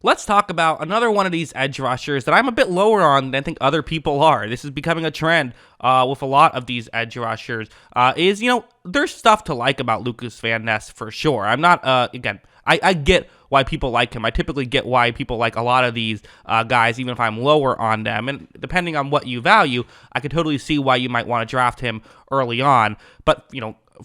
Let's talk about another one of these edge rushers that I'm a bit lower on than I think other people are. This is becoming a trend with a lot of these edge rushers. There's stuff to like about Lukas Van Ness for sure. I'm not, I get why people like him. I typically get why people like a lot of these guys, even if I'm lower on them. And depending on what you value, I could totally see why you might want to draft him early on. But,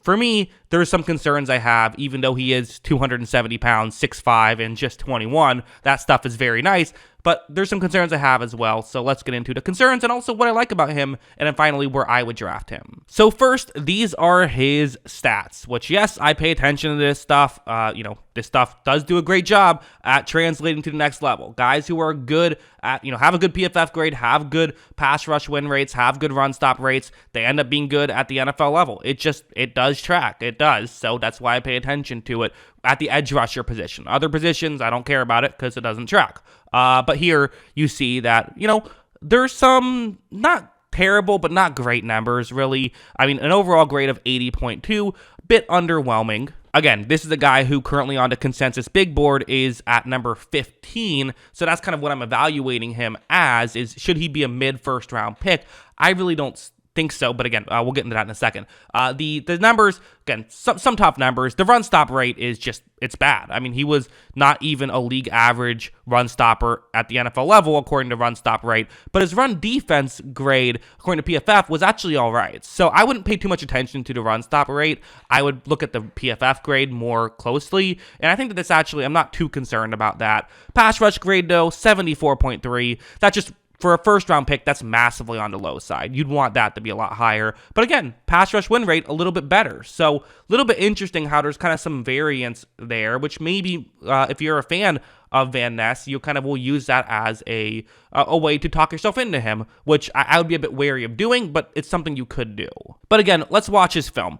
for me, there's some concerns I have, even though he is 270 pounds, 6'5", and just 21. That stuff is very nice, but there's some concerns I have as well. So let's get into the concerns and also what I like about him, and then finally where I would draft him. So first, these are his stats, which, yes, I pay attention to this stuff. This stuff does do a great job at translating to the next level. Guys who are good at, have a good PFF grade, have good pass rush win rates, have good run stop rates, they end up being good at the NFL level. It does track. It does. So that's why I pay attention to it at the edge rusher position. Other positions, I don't care about it because it doesn't track. But here you see that, there's some not terrible, but not great numbers, really. I mean, an overall grade of 80.2, bit underwhelming. Again, this is a guy who currently on the consensus big board is at number 15, so that's kind of what I'm evaluating him as, is should he be a mid-first round pick? I really don't think so, but again, we'll get into that in a second. The numbers, again, some top numbers. The run stop rate is just, it's bad. I mean, he was not even a league average run stopper at the NFL level, according to run stop rate, but his run defense grade, according to PFF, was actually all right. So I wouldn't pay too much attention to the run stop rate. I would look at the PFF grade more closely, and I think that I'm not too concerned about that. Pass rush grade, though, 74.3. That just, for a first-round pick, that's massively on the low side. You'd want that to be a lot higher. But again, pass rush win rate, a little bit better. So a little bit interesting how there's kind of some variance there, which maybe if you're a fan of Van Ness, you kind of will use that as a way to talk yourself into him, which I would be a bit wary of doing, but it's something you could do. But again, let's watch his film.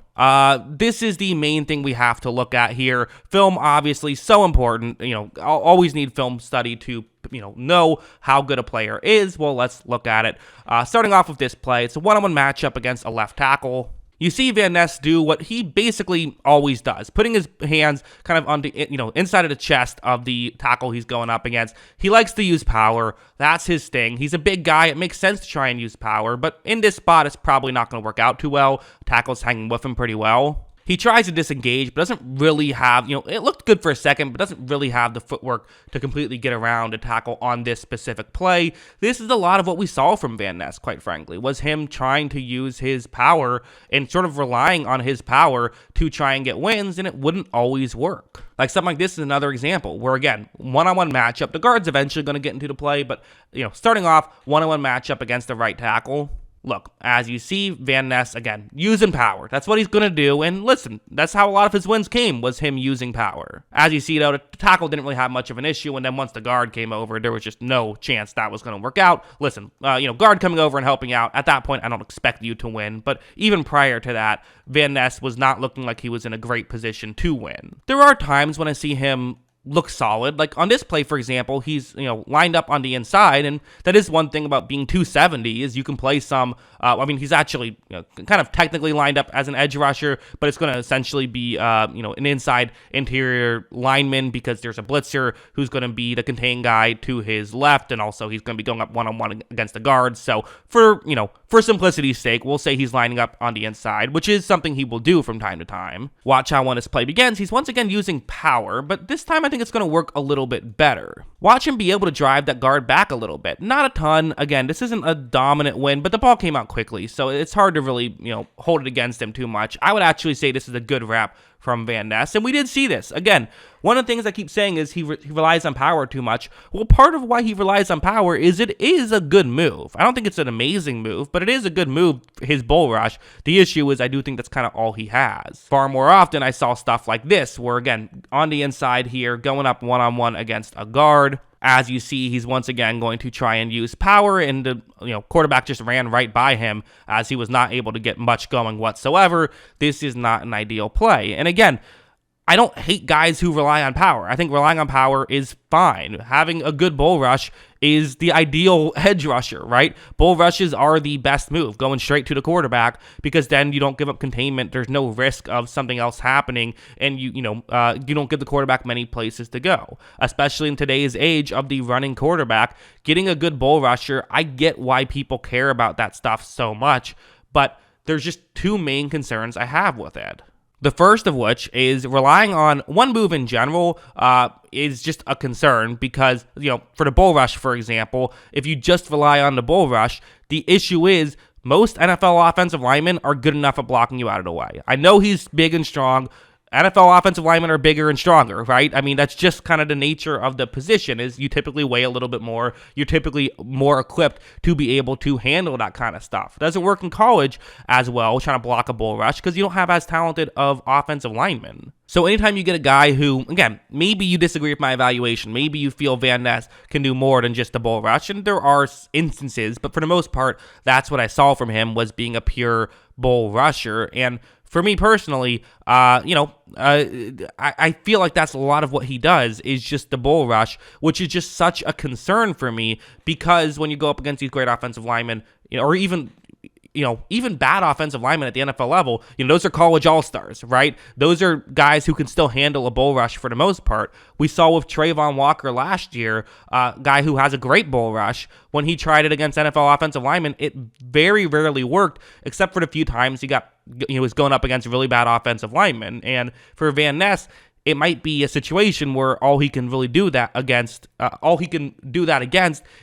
This is the main thing we have to look at here. Film, obviously, so important. I'll always need film study to know how good a player is. Well, let's look at it. Starting off with this play, it's a one-on-one matchup against a left tackle. You see Van Ness do what he basically always does, putting his hands kind of on the, inside of the chest of the tackle he's going up against. He likes to use power. That's his thing. He's a big guy. It makes sense to try and use power, but in this spot, it's probably not going to work out too well. Tackle's hanging with him pretty well. He tries to disengage, but doesn't really have, it looked good for a second, but doesn't really have the footwork to completely get around a tackle on this specific play. This is a lot of what we saw from Van Ness, quite frankly, was him trying to use his power and sort of relying on his power to try and get wins, and it wouldn't always work. Like something like this is another example where, again, one-on-one matchup, the guard's eventually going to get into the play, but, starting off, one-on-one matchup against the right tackle. Look, as you see, Van Ness, again, using power. That's what he's going to do, and listen, that's how a lot of his wins came, was him using power. As you see, though, the tackle didn't really have much of an issue, and then once the guard came over, there was just no chance that was going to work out. Listen, guard coming over and helping out, at that point, I don't expect you to win, but even prior to that, Van Ness was not looking like he was in a great position to win. There are times when I see him look solid. Like on this play, for example, he's, lined up on the inside, and that is one thing about being 270 is you can play some, he's actually kind of technically lined up as an edge rusher, but it's going to essentially be, an inside interior lineman because there's a blitzer who's going to be the contained guy to his left, and also he's going to be going up one-on-one against the guard. So for simplicity's sake, we'll say he's lining up on the inside, which is something he will do from time to time. Watch how when this play begins, he's once again using power, but this time I think it's going to work a little bit better. Watch him be able to drive that guard back a little bit. Not a ton. Again, this isn't a dominant win, but the ball came out quickly, so it's hard to really, hold it against him too much. I would actually say this is a good wrap from Van Ness, and we did see this. Again, one of the things I keep saying is he relies on power too much. Well, part of why he relies on power is it is a good move. I don't think it's an amazing move, but it is a good move, his bull rush. The issue is I do think that's kind of all he has. Far more often, I saw stuff like this, where, again, on the inside here, going up one-on-one against a guard. As you see, he's once again going to try and use power, and the quarterback just ran right by him as he was not able to get much going whatsoever. This is not an ideal play. And again, I don't hate guys who rely on power. I think relying on power is fine. Having a good bull rush is the ideal edge rusher, right? Bull rushes are the best move, going straight to the quarterback, because then you don't give up containment. There's no risk of something else happening, and you don't give the quarterback many places to go. Especially in today's age of the running quarterback, getting a good bull rusher, I get why people care about that stuff so much, but there's just two main concerns I have with it. The first of which is relying on one move in general is just a concern because, for the bull rush, for example, if you just rely on the bull rush, the issue is most NFL offensive linemen are good enough at blocking you out of the way. I know he's big and strong. NFL offensive linemen are bigger and stronger, right? I mean, that's just kind of the nature of the position, is you typically weigh a little bit more. You're typically more equipped to be able to handle that kind of stuff. It doesn't work in college as well, trying to block a bull rush, because you don't have as talented of offensive linemen. So anytime you get a guy who, again, maybe you disagree with my evaluation, maybe you feel Van Ness can do more than just a bull rush, and there are instances, but for the most part, that's what I saw from him, was being a pure bull rusher. And for me personally, I feel like that's a lot of what he does, is just the bull rush, which is just such a concern for me, because when you go up against these great offensive linemen, or even bad offensive linemen at the NFL level, those are college all-stars, right? Those are guys who can still handle a bull rush for the most part. We saw with Trayvon Walker last year, a guy who has a great bull rush. When he tried it against NFL offensive linemen, it very rarely worked, except for the few times he was going up against really bad offensive linemen. And for Van Ness, it might be a situation where all he can do that against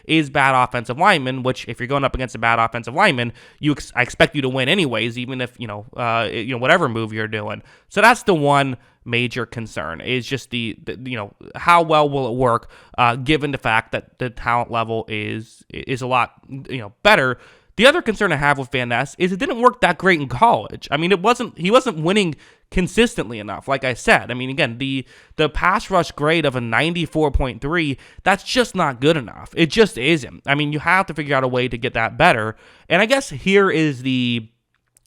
is bad offensive linemen, which if you're going up against a bad offensive lineman, I expect you to win anyways, even if, whatever move you're doing. So that's the one major concern, is just the how well will it work, given the fact that the talent level is a lot, better. The other concern I have with Van Ness is it didn't work that great in college. I mean, he wasn't winning consistently enough. Like I said, I mean, again, the pass rush grade of a 94.3, that's just not good enough. It just isn't. I mean, you have to figure out a way to get that better. And I guess here is the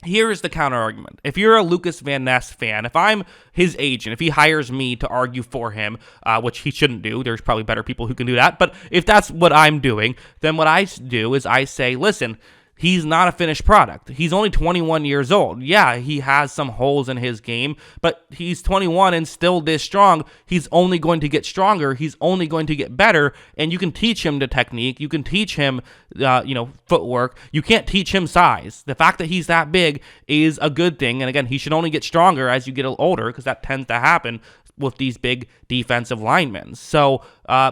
counter argument. If you're a Lukas Van Ness fan, if I'm his agent, if he hires me to argue for him, which he shouldn't do, there's probably better people who can do that, but if that's what I'm doing, then what I do is I say, listen, he's not a finished product. He's only 21 years old. Yeah, he has some holes in his game, but he's 21 and still this strong. He's only going to get stronger. He's only going to get better, and you can teach him the technique. You can teach him, footwork. You can't teach him size. The fact that he's that big is a good thing, and again, he should only get stronger as you get older, because that tends to happen with these big defensive linemen. So,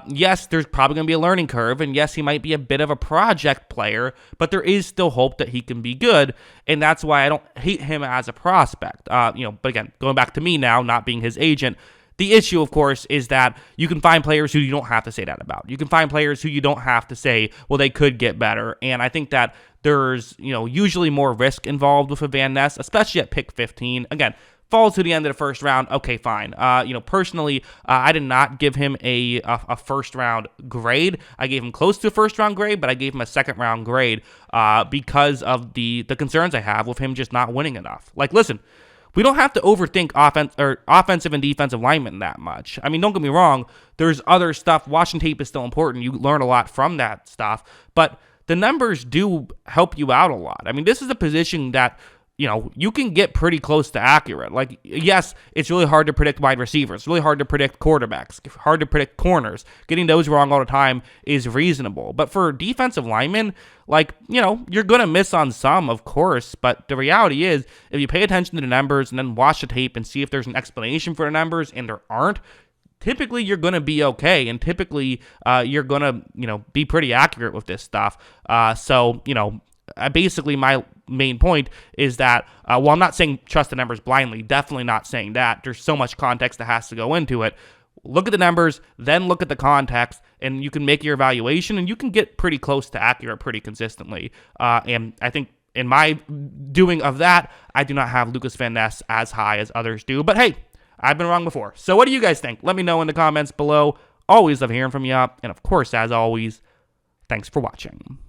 yes, there's probably going to be a learning curve, and yes, he might be a bit of a project player, but there is still hope that he can be good, and that's why I don't hate him as a prospect. But again, going back to me now, not being his agent, the issue, of course, is that you can find players who you don't have to say that about. You can find players who you don't have to say, well, they could get better, and I think that there's, usually more risk involved with a Van Ness, especially at pick 15. Again, falls to the end of the first round, okay, fine. Personally, I did not give him a first round grade. I gave him close to a first round grade, but I gave him a second round grade because of the concerns I have with him just not winning enough. Like, listen, we don't have to overthink offensive and defensive linemen that much. I mean, don't get me wrong. There's other stuff. Watching tape is still important. You learn a lot from that stuff, but the numbers do help you out a lot. I mean, this is a position that you can get pretty close to accurate. Like, yes, it's really hard to predict wide receivers. It's really hard to predict quarterbacks. Hard to predict corners. Getting those wrong all the time is reasonable. But for defensive linemen, you're going to miss on some, of course. But the reality is, if you pay attention to the numbers and then watch the tape and see if there's an explanation for the numbers, and there aren't, typically you're going to be okay. And typically you're going to, be pretty accurate with this stuff. Basically, my main point is that, while I'm not saying trust the numbers blindly, definitely not saying that. There's so much context that has to go into it. Look at the numbers, then look at the context, and you can make your evaluation, and you can get pretty close to accurate pretty consistently. And I think in my doing of that, I do not have Lukas Van Ness as high as others do. But hey, I've been wrong before. So what do you guys think? Let me know in the comments below. Always love hearing from you. And of course, as always, thanks for watching.